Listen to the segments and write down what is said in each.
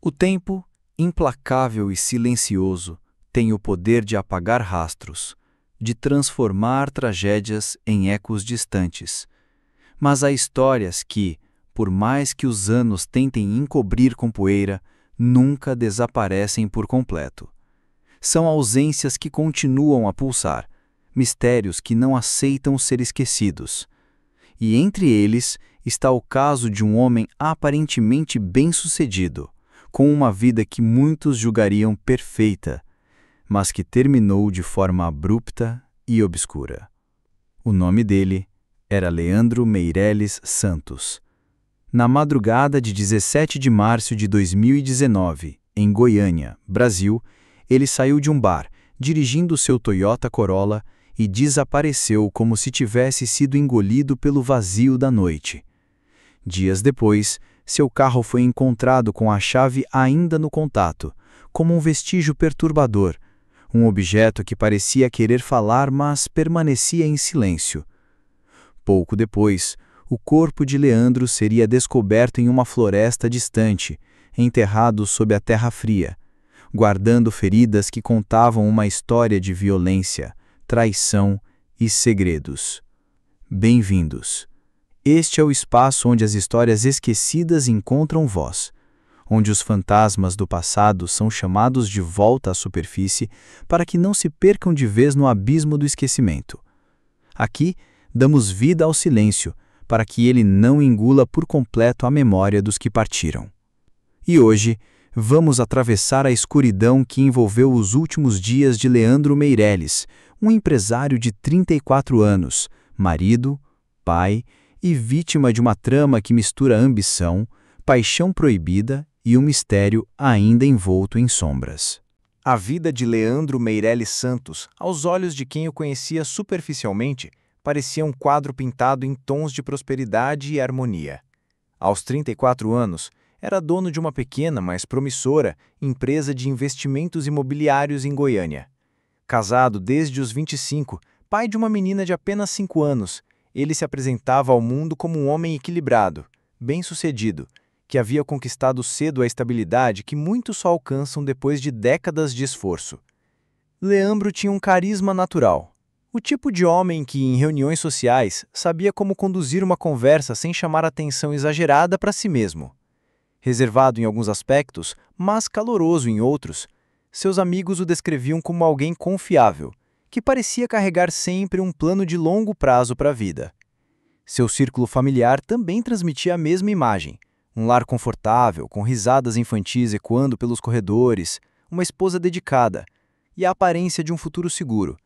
O tempo, implacável e silencioso, tem o poder de apagar rastros, de transformar tragédias em ecos distantes. Mas há histórias que, por mais que os anos tentem encobrir com poeira, nunca desaparecem por completo. São ausências que continuam a pulsar, mistérios que não aceitam ser esquecidos. E entre eles está o caso de um homem aparentemente bem-sucedido, com uma vida que muitos julgariam perfeita, mas que terminou de forma abrupta e obscura. O nome dele era Leandro Meirelles Santos. Na madrugada de 17 de março de 2019, em Goiânia, Brasil, ele saiu de um bar, dirigindo seu Toyota Corolla, e desapareceu como se tivesse sido engolido pelo vazio da noite. Dias depois, seu carro foi encontrado com a chave ainda no contato, como um vestígio perturbador, um objeto que parecia querer falar, mas permanecia em silêncio. Pouco depois, o corpo de Leandro seria descoberto em uma floresta distante, enterrado sob a terra fria, guardando feridas que contavam uma história de violência, traição e segredos. Bem-vindos. Este é o espaço onde as histórias esquecidas encontram voz, onde os fantasmas do passado são chamados de volta à superfície para que não se percam de vez no abismo do esquecimento. Aqui, damos vida ao silêncio, para que ele não engula por completo a memória dos que partiram. E hoje, vamos atravessar a escuridão que envolveu os últimos dias de Leandro Meirelles, um empresário de 34 anos, marido, pai e vítima de uma trama que mistura ambição, paixão proibida e um mistério ainda envolto em sombras. A vida de Leandro Meirelles Santos, aos olhos de quem o conhecia superficialmente, parecia um quadro pintado em tons de prosperidade e harmonia. Aos 34 anos, era dono de uma pequena, mas promissora, empresa de investimentos imobiliários em Goiânia. Casado desde os 25, pai de uma menina de apenas 5 anos, ele se apresentava ao mundo como um homem equilibrado, bem-sucedido, que havia conquistado cedo a estabilidade que muitos só alcançam depois de décadas de esforço. Leandro tinha um carisma natural. O tipo de homem que, em reuniões sociais, sabia como conduzir uma conversa sem chamar atenção exagerada para si mesmo. Reservado em alguns aspectos, mas caloroso em outros, seus amigos o descreviam como alguém confiável, que parecia carregar sempre um plano de longo prazo para a vida. Seu círculo familiar também transmitia a mesma imagem: um lar confortável, com risadas infantis ecoando pelos corredores, uma esposa dedicada e a aparência de um futuro seguro.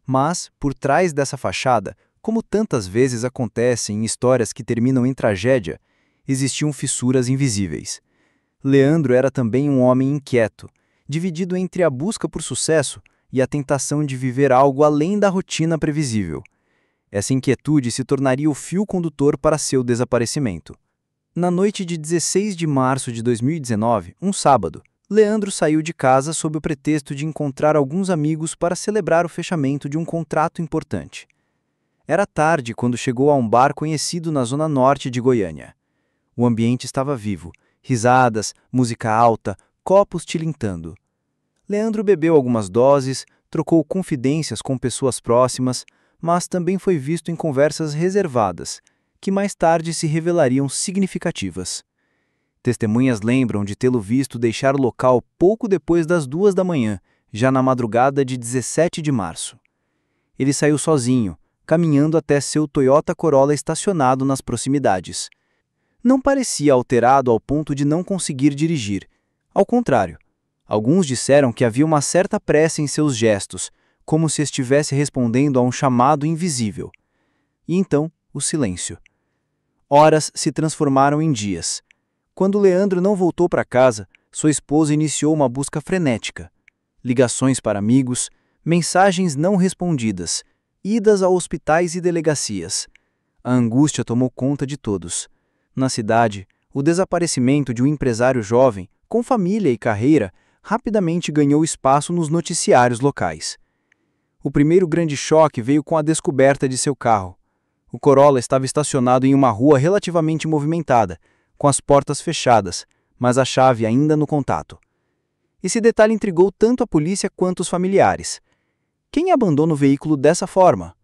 Mas, por trás dessa fachada, como tantas vezes acontece em histórias que terminam em tragédia, existiam fissuras invisíveis. Leandro era também um homem inquieto, dividido entre a busca por sucesso e a tentação de viver algo além da rotina previsível. Essa inquietude se tornaria o fio condutor para seu desaparecimento. Na noite de 16 de março de 2019, um sábado, Leandro saiu de casa sob o pretexto de encontrar alguns amigos para celebrar o fechamento de um contrato importante. Era tarde quando chegou a um bar conhecido na zona norte de Goiânia. O ambiente estava vivo, risadas, música alta, copos tilintando. Leandro bebeu algumas doses, trocou confidências com pessoas próximas, mas também foi visto em conversas reservadas, que mais tarde se revelariam significativas. Testemunhas lembram de tê-lo visto deixar o local pouco depois das 2 da manhã, já na madrugada de 17 de março. Ele saiu sozinho, caminhando até seu Toyota Corolla estacionado nas proximidades. Não parecia alterado ao ponto de não conseguir dirigir. Ao contrário, alguns disseram que havia uma certa pressa em seus gestos, como se estivesse respondendo a um chamado invisível. E então, o silêncio. Horas se transformaram em dias. Quando Leandro não voltou para casa, sua esposa iniciou uma busca frenética. Ligações para amigos, mensagens não respondidas, idas a hospitais e delegacias. A angústia tomou conta de todos. Na cidade, o desaparecimento de um empresário jovem, com família e carreira, rapidamente ganhou espaço nos noticiários locais. O primeiro grande choque veio com a descoberta de seu carro. O Corolla estava estacionado em uma rua relativamente movimentada, com as portas fechadas, mas a chave ainda no contato. Esse detalhe intrigou tanto a polícia quanto os familiares. Quem abandona o veículo dessa forma?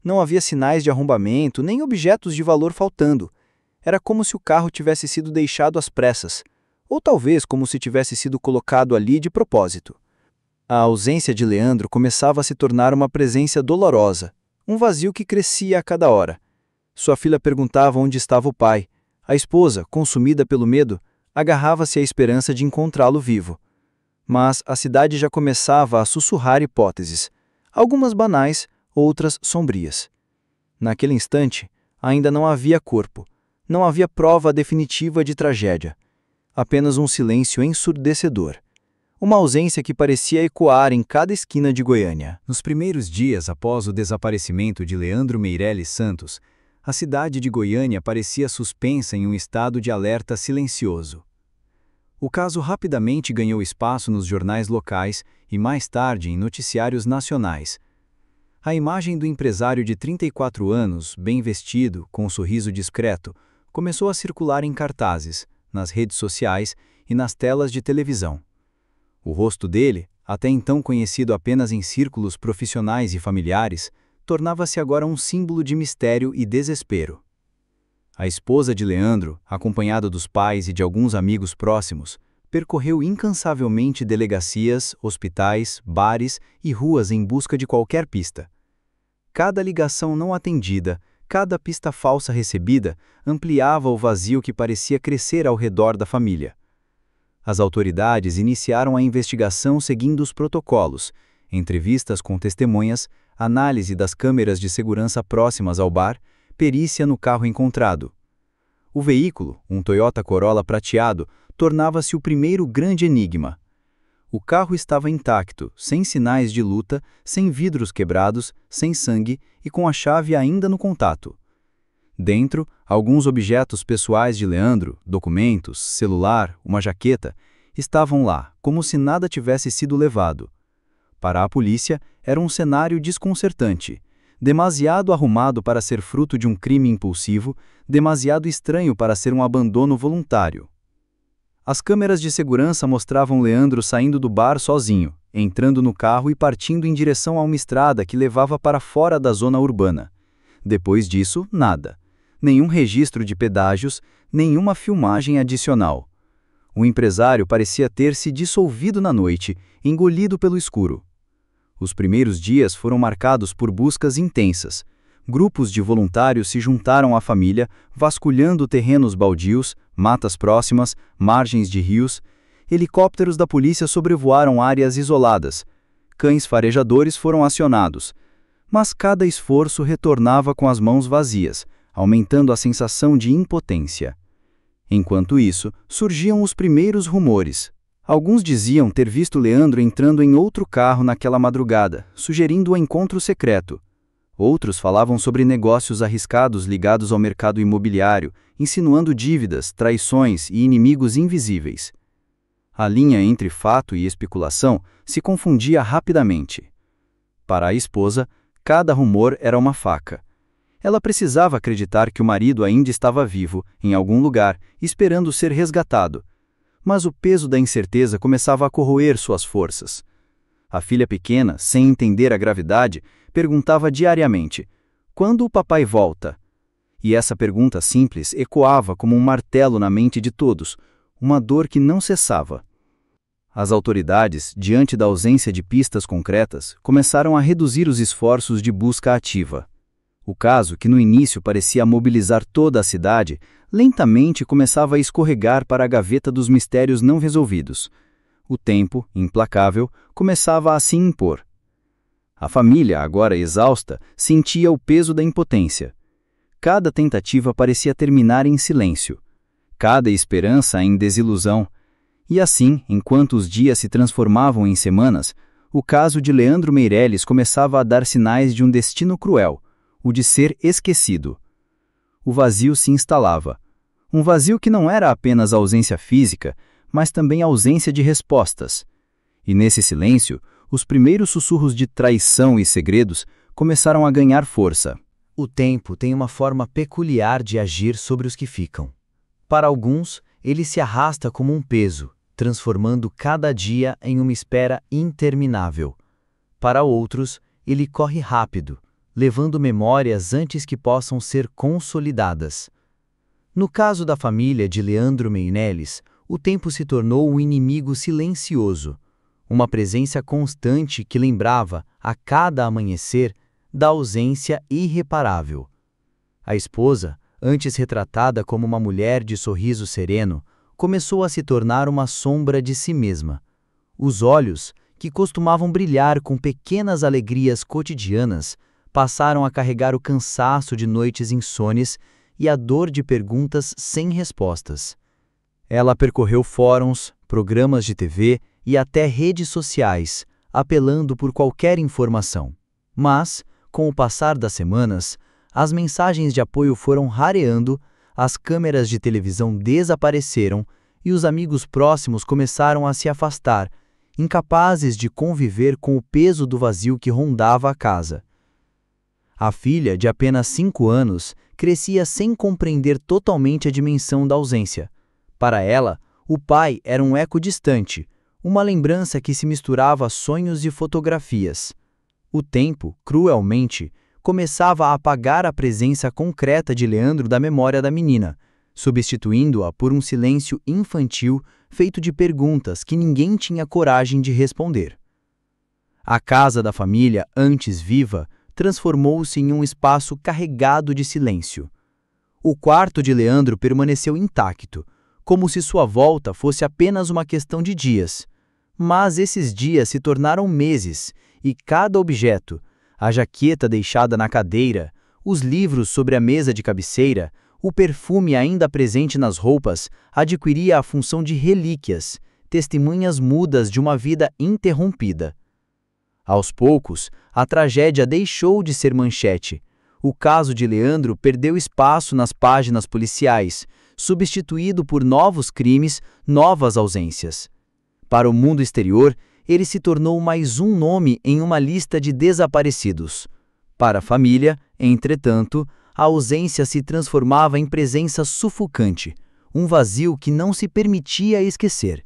Não havia sinais de arrombamento, nem objetos de valor faltando. Era como se o carro tivesse sido deixado às pressas, ou talvez como se tivesse sido colocado ali de propósito. A ausência de Leandro começava a se tornar uma presença dolorosa, um vazio que crescia a cada hora. Sua filha perguntava onde estava o pai. A esposa, consumida pelo medo, agarrava-se à esperança de encontrá-lo vivo. Mas a cidade já começava a sussurrar hipóteses, algumas banais, outras sombrias. Naquele instante, ainda não havia corpo, não havia prova definitiva de tragédia. Apenas um silêncio ensurdecedor. Uma ausência que parecia ecoar em cada esquina de Goiânia. Nos primeiros dias após o desaparecimento de Leandro Meirelles Santos, a cidade de Goiânia parecia suspensa em um estado de alerta silencioso. O caso rapidamente ganhou espaço nos jornais locais e mais tarde em noticiários nacionais. A imagem do empresário de 34 anos, bem vestido, com um sorriso discreto, começou a circular em cartazes, nas redes sociais e nas telas de televisão. O rosto dele, até então conhecido apenas em círculos profissionais e familiares, tornava-se agora um símbolo de mistério e desespero. A esposa de Leandro, acompanhada dos pais e de alguns amigos próximos, percorreu incansavelmente delegacias, hospitais, bares e ruas em busca de qualquer pista. Cada ligação não atendida, cada pista falsa recebida, ampliava o vazio que parecia crescer ao redor da família. As autoridades iniciaram a investigação seguindo os protocolos, entrevistas com testemunhas, análise das câmeras de segurança próximas ao bar, perícia no carro encontrado. O veículo, um Toyota Corolla prateado, tornava-se o primeiro grande enigma. O carro estava intacto, sem sinais de luta, sem vidros quebrados, sem sangue e com a chave ainda no contato. Dentro, alguns objetos pessoais de Leandro, documentos, celular, uma jaqueta, estavam lá, como se nada tivesse sido levado. Para a polícia, era um cenário desconcertante. Demasiado arrumado para ser fruto de um crime impulsivo, demasiado estranho para ser um abandono voluntário. As câmeras de segurança mostravam Leandro saindo do bar sozinho, entrando no carro e partindo em direção a uma estrada que levava para fora da zona urbana. Depois disso, nada. Nenhum registro de pedágios, nenhuma filmagem adicional. O empresário parecia ter se dissolvido na noite, engolido pelo escuro. Os primeiros dias foram marcados por buscas intensas. Grupos de voluntários se juntaram à família, vasculhando terrenos baldios, matas próximas, margens de rios. Helicópteros da polícia sobrevoaram áreas isoladas. Cães farejadores foram acionados. Mas cada esforço retornava com as mãos vazias, aumentando a sensação de impotência. Enquanto isso, surgiam os primeiros rumores. Alguns diziam ter visto Leandro entrando em outro carro naquela madrugada, sugerindo o encontro secreto. Outros falavam sobre negócios arriscados ligados ao mercado imobiliário, insinuando dívidas, traições e inimigos invisíveis. A linha entre fato e especulação se confundia rapidamente. Para a esposa, cada rumor era uma faca. Ela precisava acreditar que o marido ainda estava vivo, em algum lugar, esperando ser resgatado. Mas o peso da incerteza começava a corroer suas forças. A filha pequena, sem entender a gravidade, perguntava diariamente: "Quando o papai volta?" E essa pergunta simples ecoava como um martelo na mente de todos, uma dor que não cessava. As autoridades, diante da ausência de pistas concretas, começaram a reduzir os esforços de busca ativa. O caso, que no início parecia mobilizar toda a cidade, lentamente começava a escorregar para a gaveta dos mistérios não resolvidos. O tempo, implacável, começava a se impor. A família, agora exausta, sentia o peso da impotência. Cada tentativa parecia terminar em silêncio. Cada esperança em desilusão. E assim, enquanto os dias se transformavam em semanas, o caso de Leandro Meirelles começava a dar sinais de um destino cruel, o de ser esquecido. O vazio se instalava. Um vazio que não era apenas ausência física, mas também ausência de respostas. E nesse silêncio, os primeiros sussurros de traição e segredos começaram a ganhar força. O tempo tem uma forma peculiar de agir sobre os que ficam. Para alguns, ele se arrasta como um peso, transformando cada dia em uma espera interminável. Para outros, ele corre rápido, levando memórias antes que possam ser consolidadas. No caso da família de Leandro Meirelles, o tempo se tornou um inimigo silencioso, uma presença constante que lembrava, a cada amanhecer, da ausência irreparável. A esposa, antes retratada como uma mulher de sorriso sereno, começou a se tornar uma sombra de si mesma. Os olhos, que costumavam brilhar com pequenas alegrias cotidianas, passaram a carregar o cansaço de noites insones e a dor de perguntas sem respostas. Ela percorreu fóruns, programas de TV e até redes sociais, apelando por qualquer informação. Mas, com o passar das semanas, as mensagens de apoio foram rareando, as câmeras de televisão desapareceram e os amigos próximos começaram a se afastar, incapazes de conviver com o peso do vazio que rondava a casa. A filha, de apenas 5 anos, crescia sem compreender totalmente a dimensão da ausência. Para ela, o pai era um eco distante, uma lembrança que se misturava a sonhos e fotografias. O tempo, cruelmente, começava a apagar a presença concreta de Leandro da memória da menina, substituindo-a por um silêncio infantil feito de perguntas que ninguém tinha coragem de responder. A casa da família, antes viva, transformou-se em um espaço carregado de silêncio. O quarto de Leandro permaneceu intacto, como se sua volta fosse apenas uma questão de dias. Mas esses dias se tornaram meses, e cada objeto, a jaqueta deixada na cadeira, os livros sobre a mesa de cabeceira, o perfume ainda presente nas roupas, adquiria a função de relíquias, testemunhas mudas de uma vida interrompida. Aos poucos, a tragédia deixou de ser manchete. O caso de Leandro perdeu espaço nas páginas policiais, substituído por novos crimes, novas ausências. Para o mundo exterior, ele se tornou mais um nome em uma lista de desaparecidos. Para a família, entretanto, a ausência se transformava em presença sufocante, um vazio que não se permitia esquecer.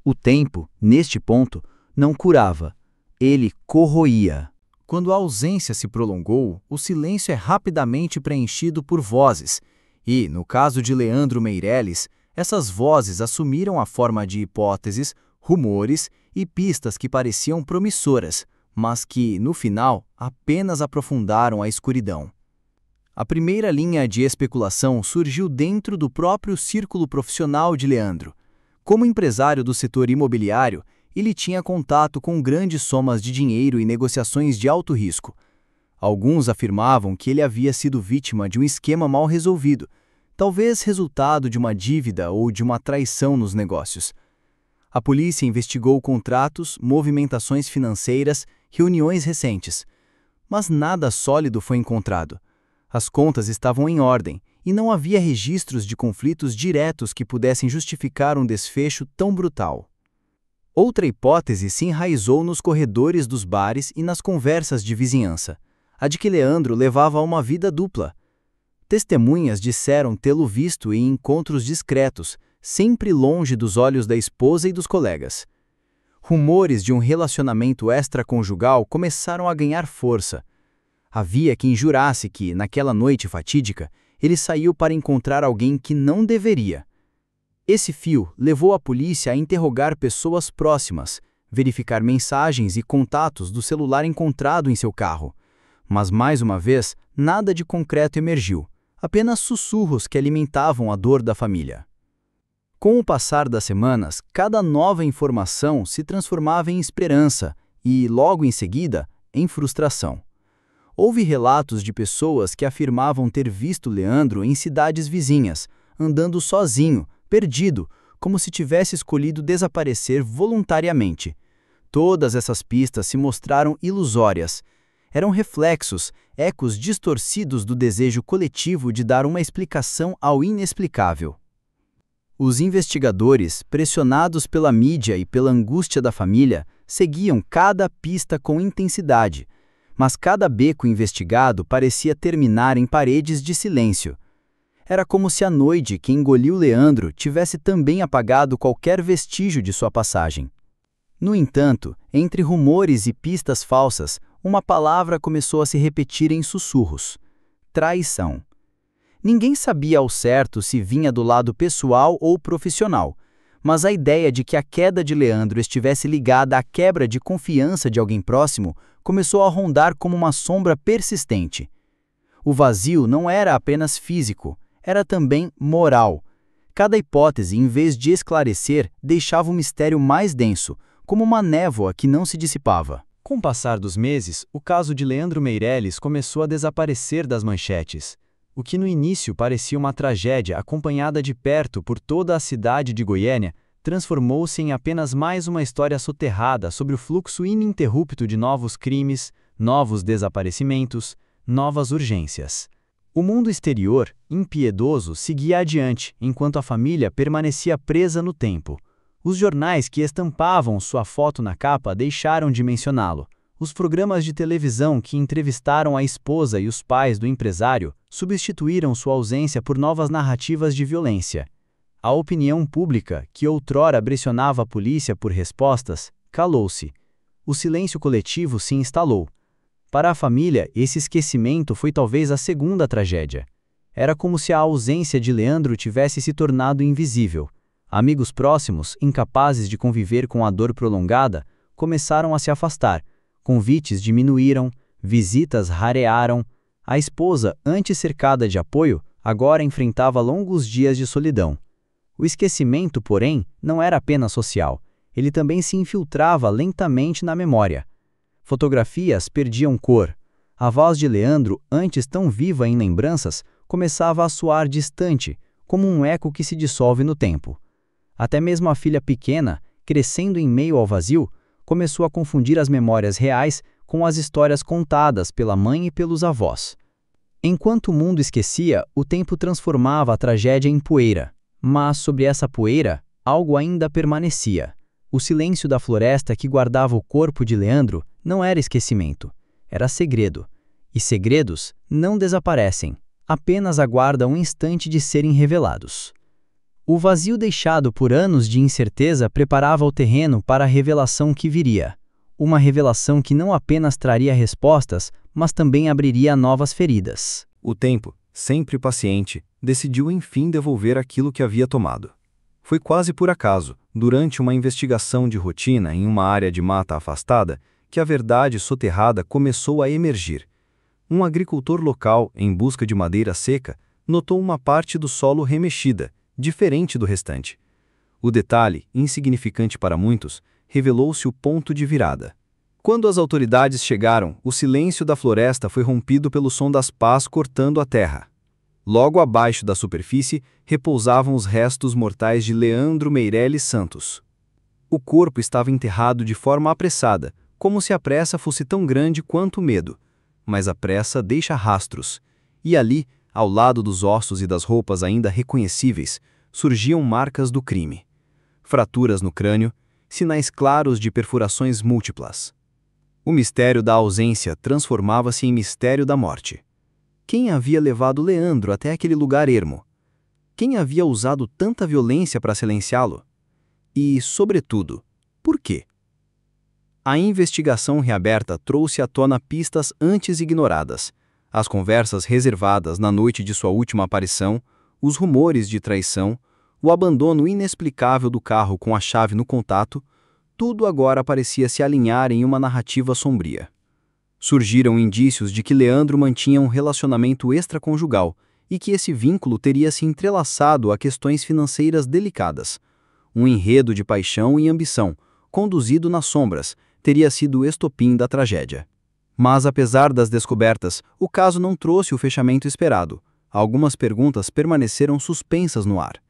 O tempo, neste ponto, não curava. Ele corroía. Quando a ausência se prolongou, o silêncio é rapidamente preenchido por vozes, e, no caso de Leandro Meirelles, essas vozes assumiram a forma de hipóteses, rumores e pistas que pareciam promissoras, mas que, no final, apenas aprofundaram a escuridão. A primeira linha de especulação surgiu dentro do próprio círculo profissional de Leandro. Como empresário do setor imobiliário, ele tinha contato com grandes somas de dinheiro e negociações de alto risco. Alguns afirmavam que ele havia sido vítima de um esquema mal resolvido, talvez resultado de uma dívida ou de uma traição nos negócios. A polícia investigou contratos, movimentações financeiras, reuniões recentes. Mas nada sólido foi encontrado. As contas estavam em ordem e não havia registros de conflitos diretos que pudessem justificar um desfecho tão brutal. Outra hipótese se enraizou nos corredores dos bares e nas conversas de vizinhança, a de que Leandro levava uma vida dupla. Testemunhas disseram tê-lo visto em encontros discretos, sempre longe dos olhos da esposa e dos colegas. Rumores de um relacionamento extraconjugal começaram a ganhar força. Havia quem jurasse que, naquela noite fatídica, ele saiu para encontrar alguém que não deveria. Esse fio levou a polícia a interrogar pessoas próximas, verificar mensagens e contatos do celular encontrado em seu carro. Mas, mais uma vez, nada de concreto emergiu, apenas sussurros que alimentavam a dor da família. Com o passar das semanas, cada nova informação se transformava em esperança e, logo em seguida, em frustração. Houve relatos de pessoas que afirmavam ter visto Leandro em cidades vizinhas, andando sozinho, perdido, como se tivesse escolhido desaparecer voluntariamente. Todas essas pistas se mostraram ilusórias. Eram reflexos, ecos distorcidos do desejo coletivo de dar uma explicação ao inexplicável. Os investigadores, pressionados pela mídia e pela angústia da família, seguiam cada pista com intensidade, mas cada beco investigado parecia terminar em paredes de silêncio. Era como se a noite que engoliu Leandro tivesse também apagado qualquer vestígio de sua passagem. No entanto, entre rumores e pistas falsas, uma palavra começou a se repetir em sussurros: traição. Ninguém sabia ao certo se vinha do lado pessoal ou profissional, mas a ideia de que a queda de Leandro estivesse ligada à quebra de confiança de alguém próximo começou a rondar como uma sombra persistente. O vazio não era apenas físico, era também moral. Cada hipótese, em vez de esclarecer, deixava o mistério mais denso, como uma névoa que não se dissipava. Com o passar dos meses, o caso de Leandro Meirelles começou a desaparecer das manchetes. O que no início parecia uma tragédia acompanhada de perto por toda a cidade de Goiânia, transformou-se em apenas mais uma história soterrada sobre o fluxo ininterrupto de novos crimes, novos desaparecimentos, novas urgências. O mundo exterior, impiedoso, seguia adiante, enquanto a família permanecia presa no tempo. Os jornais que estampavam sua foto na capa deixaram de mencioná-lo. Os programas de televisão que entrevistaram a esposa e os pais do empresário substituíram sua ausência por novas narrativas de violência. A opinião pública, que outrora pressionava a polícia por respostas, calou-se. O silêncio coletivo se instalou. Para a família, esse esquecimento foi talvez a segunda tragédia. Era como se a ausência de Leandro tivesse se tornado invisível. Amigos próximos, incapazes de conviver com a dor prolongada, começaram a se afastar. Convites diminuíram, visitas rarearam. A esposa, antes cercada de apoio, agora enfrentava longos dias de solidão. O esquecimento, porém, não era apenas social. Ele também se infiltrava lentamente na memória. Fotografias perdiam cor. A voz de Leandro, antes tão viva em lembranças, começava a soar distante, como um eco que se dissolve no tempo. Até mesmo a filha pequena, crescendo em meio ao vazio, começou a confundir as memórias reais com as histórias contadas pela mãe e pelos avós. Enquanto o mundo esquecia, o tempo transformava a tragédia em poeira. Mas sobre essa poeira, algo ainda permanecia. O silêncio da floresta que guardava o corpo de Leandro não era esquecimento, era segredo. E segredos não desaparecem, apenas aguardam um instante de serem revelados. O vazio deixado por anos de incerteza preparava o terreno para a revelação que viria. Uma revelação que não apenas traria respostas, mas também abriria novas feridas. O tempo, sempre paciente, decidiu enfim devolver aquilo que havia tomado. Foi quase por acaso, durante uma investigação de rotina em uma área de mata afastada, que a verdade soterrada começou a emergir. Um agricultor local, em busca de madeira seca, notou uma parte do solo remexida, diferente do restante. O detalhe, insignificante para muitos, revelou-se o ponto de virada. Quando as autoridades chegaram, o silêncio da floresta foi rompido pelo som das pás cortando a terra. Logo abaixo da superfície, repousavam os restos mortais de Leandro Meirelles Santos. O corpo estava enterrado de forma apressada, como se a pressa fosse tão grande quanto o medo. Mas a pressa deixa rastros, e ali, ao lado dos ossos e das roupas ainda reconhecíveis, surgiam marcas do crime. Fraturas no crânio, sinais claros de perfurações múltiplas. O mistério da ausência transformava-se em mistério da morte. Quem havia levado Leandro até aquele lugar ermo? Quem havia usado tanta violência para silenciá-lo? E, sobretudo, por quê? A investigação reaberta trouxe à tona pistas antes ignoradas. As conversas reservadas na noite de sua última aparição, os rumores de traição, o abandono inexplicável do carro com a chave no contato, tudo agora parecia se alinhar em uma narrativa sombria. Surgiram indícios de que Leandro mantinha um relacionamento extraconjugal e que esse vínculo teria se entrelaçado a questões financeiras delicadas. Um enredo de paixão e ambição, conduzido nas sombras, teria sido o estopim da tragédia. Mas apesar das descobertas, o caso não trouxe o fechamento esperado. Algumas perguntas permaneceram suspensas no ar.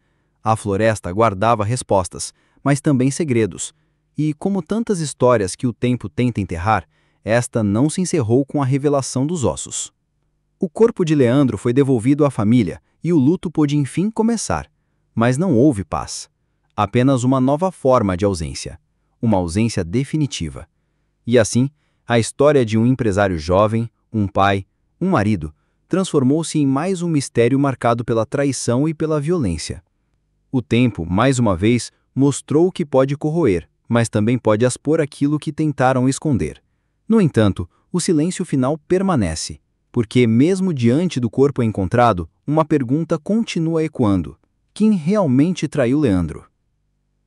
A floresta guardava respostas, mas também segredos. E, como tantas histórias que o tempo tenta enterrar, esta não se encerrou com a revelação dos ossos. O corpo de Leandro foi devolvido à família e o luto pôde enfim começar. Mas não houve paz. Apenas uma nova forma de ausência. Uma ausência definitiva. E assim, a história de um empresário jovem, um pai, um marido, transformou-se em mais um mistério marcado pela traição e pela violência. O tempo, mais uma vez, mostrou que pode corroer, mas também pode expor aquilo que tentaram esconder. No entanto, o silêncio final permanece, porque, mesmo diante do corpo encontrado, uma pergunta continua ecoando: quem realmente traiu Leandro?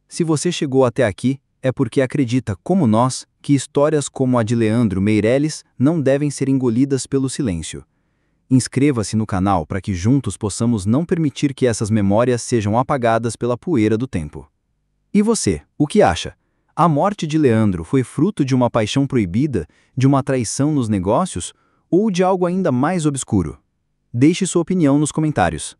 Se você chegou até aqui, é porque acredita, como nós, que histórias como a de Leandro Meirelles não devem ser engolidas pelo silêncio. Inscreva-se no canal para que juntos possamos não permitir que essas memórias sejam apagadas pela poeira do tempo. E você, o que acha? A morte de Leandro foi fruto de uma paixão proibida, de uma traição nos negócios ou de algo ainda mais obscuro? Deixe sua opinião nos comentários.